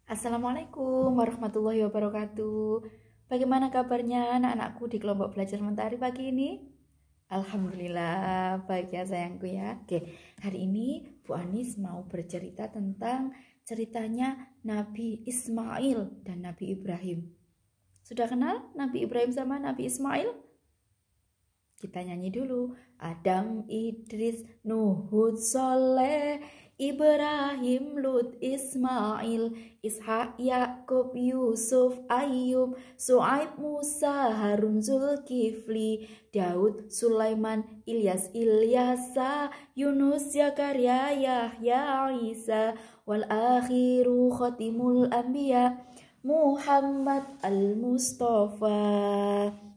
Assalamualaikum warahmatullahi wabarakatuh. Bagaimana kabarnya anak-anakku di kelompok belajar mentari pagi ini? Alhamdulillah baik ya sayangku ya. Oke, hari ini Bu Anis mau bercerita tentang ceritanya Nabi Ismail dan Nabi Ibrahim. Sudah kenal Nabi Ibrahim sama Nabi Ismail? Kita nyanyi dulu. Adam, Idris, Nuh, Hud, Soleh, Ibrahim, Lut, Ismail, Ishak, Yakub, Yusuf, Ayub, Su'aib, Musa, Harun, Zulkifli, Daud, Sulaiman, Ilyas, Ilyasa, Yunus, Zakaria, Yahya, Isa, wal akhiru khatimul anbiya, Muhammad al-Mustafa.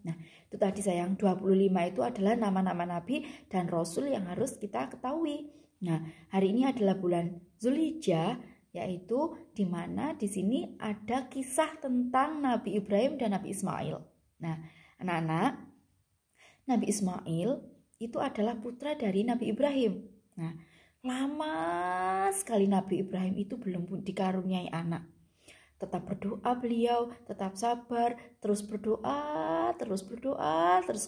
Nah, itu tadi sayang, 25 itu adalah nama-nama nabi dan rasul yang harus kita ketahui. Nah, hari ini adalah bulan Zulhijjah, yaitu di mana di sini ada kisah tentang Nabi Ibrahim dan Nabi Ismail. Nah, anak-anak, Nabi Ismail itu adalah putra dari Nabi Ibrahim. Nah, lama sekali Nabi Ibrahim itu belum dikaruniai anak. Tetap berdoa beliau, tetap sabar, terus berdoa terus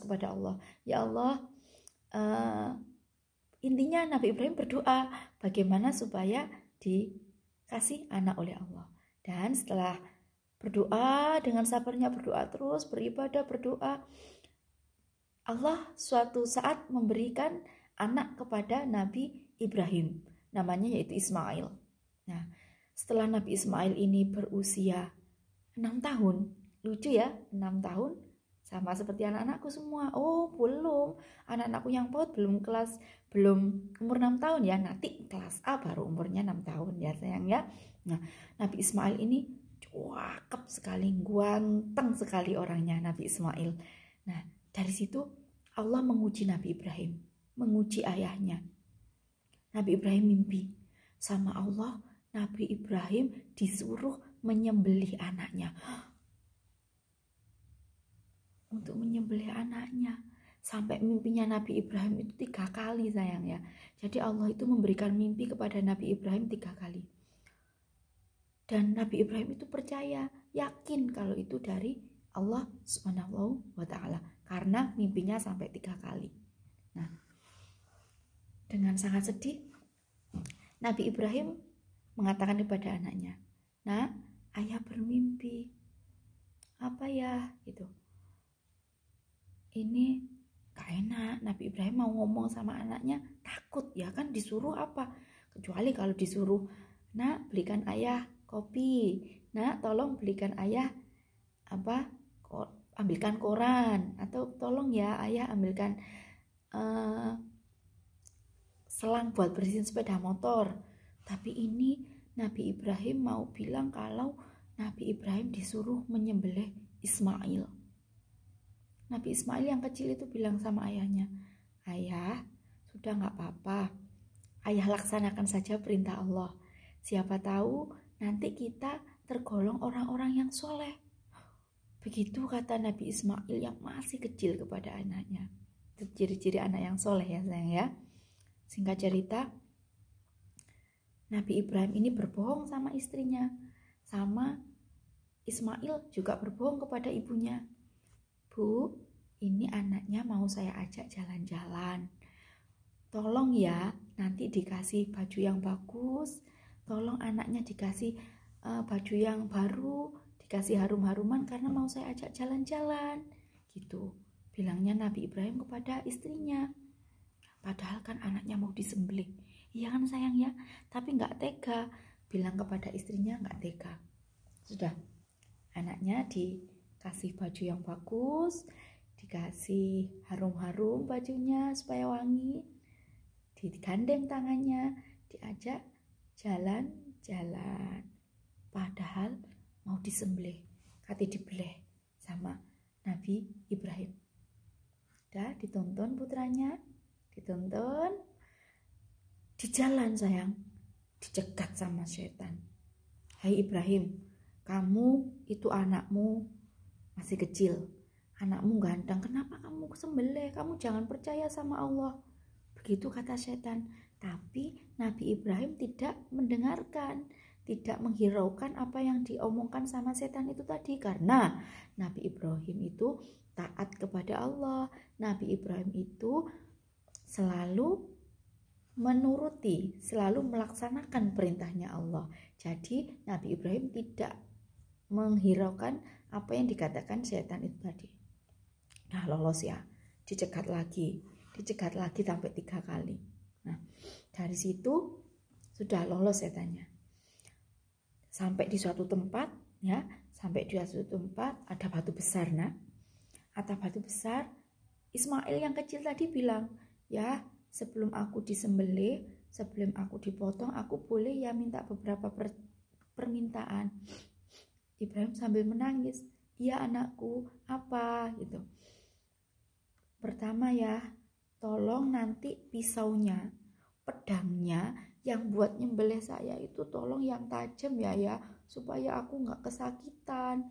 kepada Allah. Ya Allah, intinya Nabi Ibrahim berdoa bagaimana supaya dikasih anak oleh Allah. Dan setelah berdoa dengan sabarnya, berdoa terus, beribadah, berdoa, Allah suatu saat memberikan anak kepada Nabi Ibrahim, namanya yaitu Ismail. Nah, setelah Nabi Ismail ini berusia 6 tahun, lucu ya, 6 tahun, sama seperti anak-anakku semua. Oh, belum, anak-anakku yang PAUD belum umur 6 tahun ya, nanti kelas A baru umurnya 6 tahun ya sayang ya. Nah, Nabi Ismail ini cakep sekali, ganteng sekali orangnya Nabi Ismail. Nah, dari situ Allah menguji Nabi Ibrahim, menguji ayahnya. Nabi Ibrahim mimpi sama Allah. Nabi Ibrahim disuruh menyembelih anaknya. Untuk menyembelih anaknya. Sampai mimpinya Nabi Ibrahim itu 3 kali sayang ya. Jadi Allah itu memberikan mimpi kepada Nabi Ibrahim 3 kali. Dan Nabi Ibrahim itu percaya, yakin kalau itu dari Allah Subhanahu wa ta'ala. Karena mimpinya sampai 3 kali. Nah, dengan sangat sedih, Nabi Ibrahim mengatakan kepada anaknya, "Nak, ayah bermimpi." "Apa ya?" Gitu. Ini gak enak. Nabi Ibrahim mau ngomong sama anaknya, takut ya kan, disuruh apa? Kecuali kalau disuruh, "Nak, belikan ayah kopi. Nak, tolong belikan ayah ambilkan koran, atau tolong ya ayah ambilkan selang buat bersihin sepeda motor." Tapi ini Nabi Ibrahim mau bilang kalau Nabi Ibrahim disuruh menyembelih Ismail. Nabi Ismail yang kecil itu bilang sama ayahnya, "Ayah, sudah gak apa-apa. Ayah laksanakan saja perintah Allah. Siapa tahu nanti kita tergolong orang-orang yang soleh." Begitu kata Nabi Ismail yang masih kecil kepada anaknya. Itu ciri-ciri anak yang soleh ya sayang ya. Singkat cerita, Nabi Ibrahim ini berbohong sama istrinya, sama Ismail juga berbohong kepada ibunya. "Bu, ini anaknya mau saya ajak jalan-jalan. Tolong ya, nanti dikasih baju yang bagus. Tolong anaknya dikasih baju yang baru, dikasih harum-haruman karena mau saya ajak jalan-jalan." Gitu, bilangnya Nabi Ibrahim kepada istrinya. Padahal kan anaknya mau disembelih. Iya kan sayang ya, tapi gak tega. Bilang kepada istrinya gak tega. Sudah, anaknya dikasih baju yang bagus, dikasih harum-harum bajunya supaya wangi, digandeng tangannya, diajak jalan-jalan. Padahal mau disembelih, kati dibeleh sama Nabi Ibrahim. Udah ditonton putranya, ditonton di jalan sayang, dicegat sama setan. "Hai Ibrahim, kamu itu anakmu masih kecil, anakmu ganteng, kenapa kamu sembelih? Kamu jangan percaya sama Allah." Begitu kata setan. Tapi Nabi Ibrahim tidak mendengarkan. tidak menghiraukan apa yang diomongkan sama setan itu tadi, karena Nabi Ibrahim itu taat kepada Allah. Nabi Ibrahim itu selalu menuruti, selalu melaksanakan perintahnya Allah. Jadi Nabi Ibrahim tidak menghiraukan apa yang dikatakan setan itu tadi. Nah, lolos ya, dicegat lagi sampai 3 kali. Nah, dari situ sudah lolos setannya. Sampai di suatu tempat ya, ada batu besar. Nah, ada batu besar. Ismail yang kecil tadi bilang, ya sebelum aku disembelih, sebelum aku dipotong, aku boleh ya minta beberapa permintaan. Ibrahim sambil menangis, iya anakku, apa gitu. Pertama ya, tolong nanti pisaunya, pedangnya yang buat nyembelih saya itu tolong yang tajam ya, supaya aku nggak kesakitan.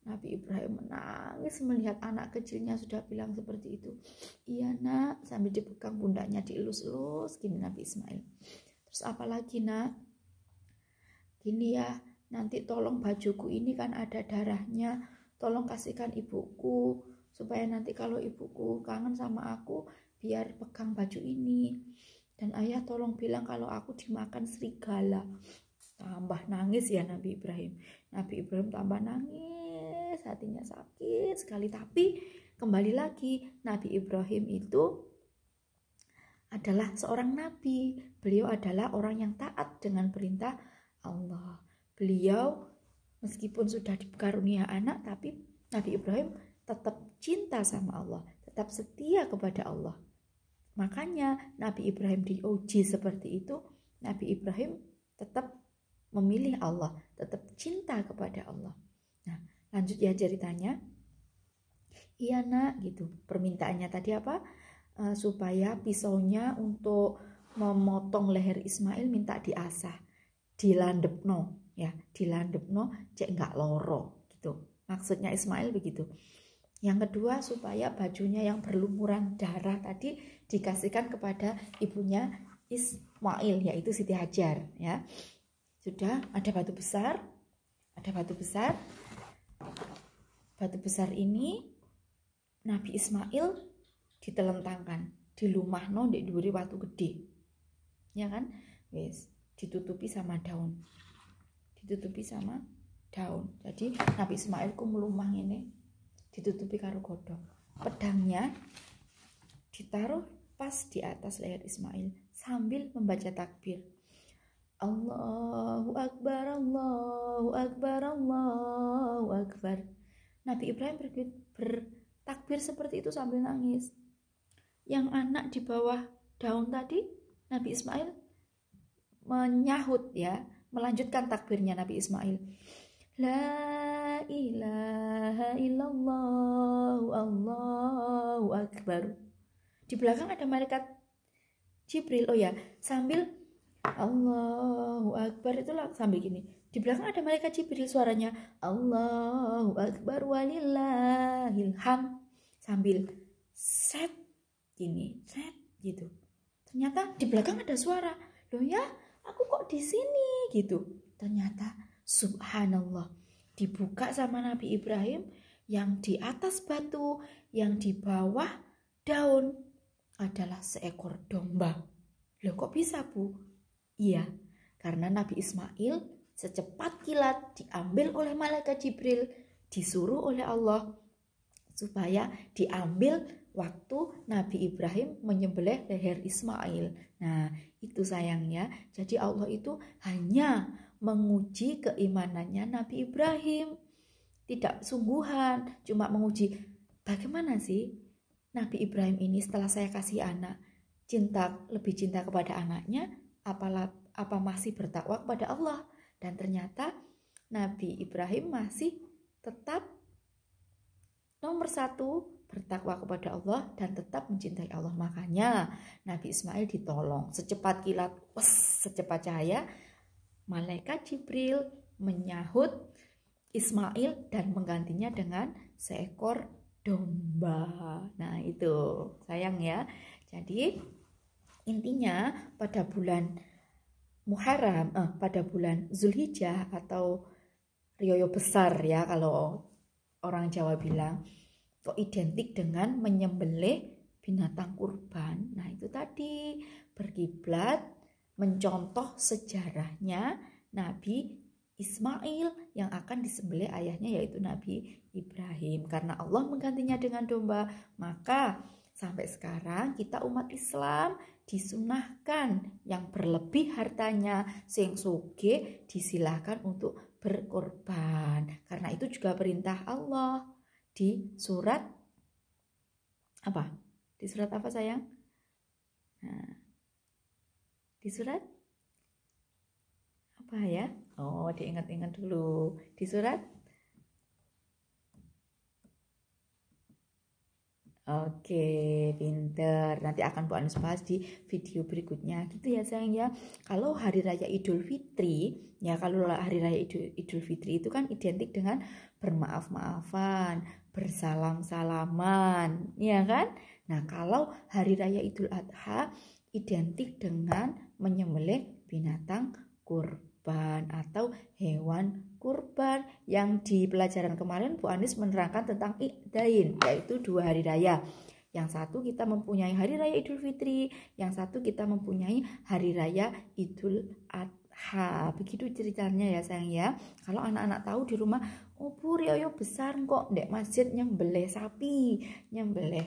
Nabi Ibrahim menangis melihat anak kecilnya sudah bilang seperti itu. Iya nak, sambil dipegang pundaknya, dielus-elus gini Nabi Ismail. Terus apa lagi nak? Gini ya, nanti tolong bajuku ini kan ada darahnya, tolong kasihkan ibuku, supaya nanti kalau ibuku kangen sama aku, biar pegang baju ini. Dan ayah tolong bilang kalau aku dimakan serigala. Tambah nangis ya Nabi Ibrahim. Nabi Ibrahim tambah nangis, hatinya sakit sekali. Tapi kembali lagi, Nabi Ibrahim itu adalah seorang nabi. Beliau adalah orang yang taat dengan perintah Allah. Beliau meskipun sudah dikarunia anak, tapi Nabi Ibrahim tetap cinta sama Allah, tetap setia kepada Allah. Makanya Nabi Ibrahim diuji seperti itu, Nabi Ibrahim tetap memilih Allah, tetap cinta kepada Allah. Nah, lanjut ya ceritanya. Iya nak, gitu. Permintaannya tadi apa? Supaya pisaunya untuk memotong leher Ismail minta diasah, dilandepno ya, dilandepno cek nggak loro gitu. Maksudnya Ismail begitu. Yang kedua, supaya bajunya yang berlumuran darah tadi dikasihkan kepada ibunya Ismail, yaitu Siti Hajar ya. Sudah ada batu besar. Batu besar ini Nabi Ismail ditelentangkan, dilumahno ndek dhuwure watu gede. Ya kan? Wis, ditutupi sama daun. Jadi Nabi Ismail ku melumah ini ditutupi karo godhong. Pedangnya ditaruh pas di atas leher Ismail sambil membaca takbir. Allahu Akbar, Allahu Akbar, Allahu Akbar. Nabi Ibrahim bertakbir seperti itu sambil nangis. Yang anak di bawah daun tadi, Nabi Ismail menyahut ya, melanjutkan takbirnya Nabi Ismail. La ilaha illallah, Allahu Akbar. Di belakang ada malaikat Jibril. Oh ya, sambil Allahu Akbar itulah sambil gini. Di belakang ada malaikat Jibril, suaranya Allahu Akbar walillahil hamd, sambil set gini, set gitu. Ternyata di belakang ada suara. Loh ya, aku kok di sini gitu. Ternyata subhanallah, dibuka sama Nabi Ibrahim yang di atas batu, yang di bawah daun adalah seekor domba. Loh kok bisa Bu? Iya, karena Nabi Ismail secepat kilat diambil oleh malaikat Jibril, disuruh oleh Allah supaya diambil waktu Nabi Ibrahim menyembelih leher Ismail. Nah, itu sayangnya. Jadi Allah itu hanya menguji keimanannya Nabi Ibrahim. Tidak sungguhan, cuma menguji bagaimana sih Nabi Ibrahim ini setelah saya kasih anak, lebih cinta kepada anaknya, apa masih bertakwa kepada Allah. Dan ternyata Nabi Ibrahim masih tetap nomor 1 bertakwa kepada Allah dan tetap mencintai Allah. Makanya Nabi Ismail ditolong secepat kilat, secepat cahaya. Malaikat Jibril menyahut Ismail dan menggantinya dengan seekor domba. Nah itu sayang ya. Jadi intinya pada bulan Muharram, pada bulan Zulhijjah atau Rioyo besar ya kalau orang Jawa bilang, kok identik dengan menyembelih binatang kurban. Nah itu tadi berkiblat mencontoh sejarahnya Nabi Ismail yang akan disembelih ayahnya yaitu Nabi Ibrahim. Karena Allah menggantinya dengan domba, maka sampai sekarang kita umat Islam disunahkan yang berlebih hartanya sing sugih disilahkan untuk berkorban. Karena itu juga perintah Allah di surat apa? Di surat apa sayang? Nah, di surat apa ya? Oh, diingat-ingat dulu. Di surat Oke, pinter. Nanti akan Bu Anus bahas di video berikutnya. Gitu ya sayang ya. Kalau hari raya Idul Fitri, ya kalau hari raya Idul Fitri itu kan identik dengan bermaaf-maafan, bersalam-salaman, ya kan? Nah, kalau hari raya Idul Adha identik dengan menyembelih binatang kurban atau hewan kurban. Yang di pelajaran kemarin Bu Anis menerangkan tentang Idain, yaitu 2 hari raya. Yang satu kita mempunyai hari raya Idul Fitri, yang satu kita mempunyai hari raya Idul Adha. Begitu ceritanya ya sayang ya. Kalau anak-anak tahu di rumah, oh Bu Rioyo besar kok ndek masjid nyembelih sapi, nyembelih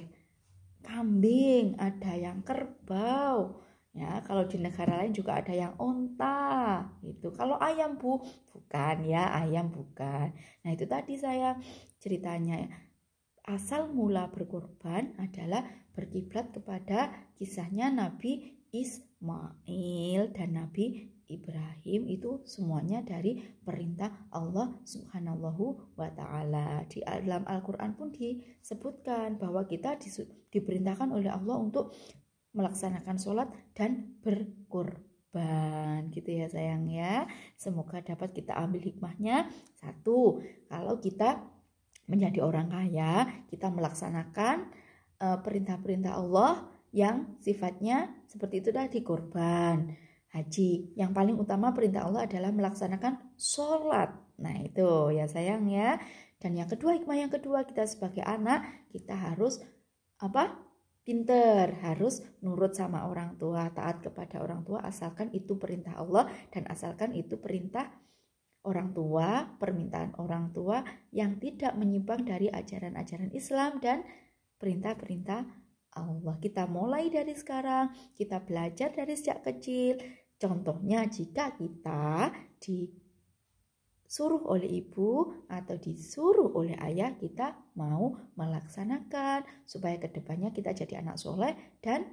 kambing, ada yang kerbau. Ya, kalau di negara lain juga ada yang onta gitu. Kalau ayam Bu, bukan ya, ayam bukan. Nah, itu tadi saya ceritanya. Asal mula berkorban adalah berkiblat kepada kisahnya Nabi Ismail dan Nabi Ibrahim. Itu semuanya dari perintah Allah Subhanahu wa ta'ala. Di dalam Al-Quran pun disebutkan bahwa kita diperintahkan oleh Allah untuk melaksanakan sholat dan berkorban gitu ya sayang ya. Semoga dapat kita ambil hikmahnya. 1, kalau kita menjadi orang kaya, kita melaksanakan perintah-perintah Allah yang sifatnya seperti itu tadi, korban, haji. Yang paling utama perintah Allah adalah melaksanakan sholat. Nah itu ya sayang ya. Dan yang kedua, hikmah yang kedua, kita sebagai anak kita harus pinter, harus nurut sama orang tua, taat kepada orang tua, asalkan itu perintah Allah dan asalkan itu perintah orang tua, permintaan orang tua yang tidak menyimpang dari ajaran-ajaran Islam dan perintah-perintah Allah. Kita mulai dari sekarang, kita belajar dari sejak kecil. Contohnya jika kita disuruh oleh ibu atau disuruh oleh ayah, kita mau melaksanakan supaya kedepannya kita jadi anak soleh dan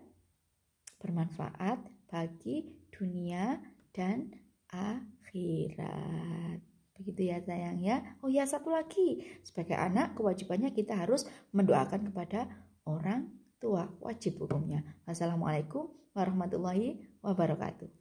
bermanfaat bagi dunia dan akhirat. Begitu ya sayang ya. Oh ya, satu lagi, sebagai anak kewajibannya kita harus mendoakan kepada orang tua, wajib hukumnya. Wassalamualaikum warahmatullahi wabarakatuh.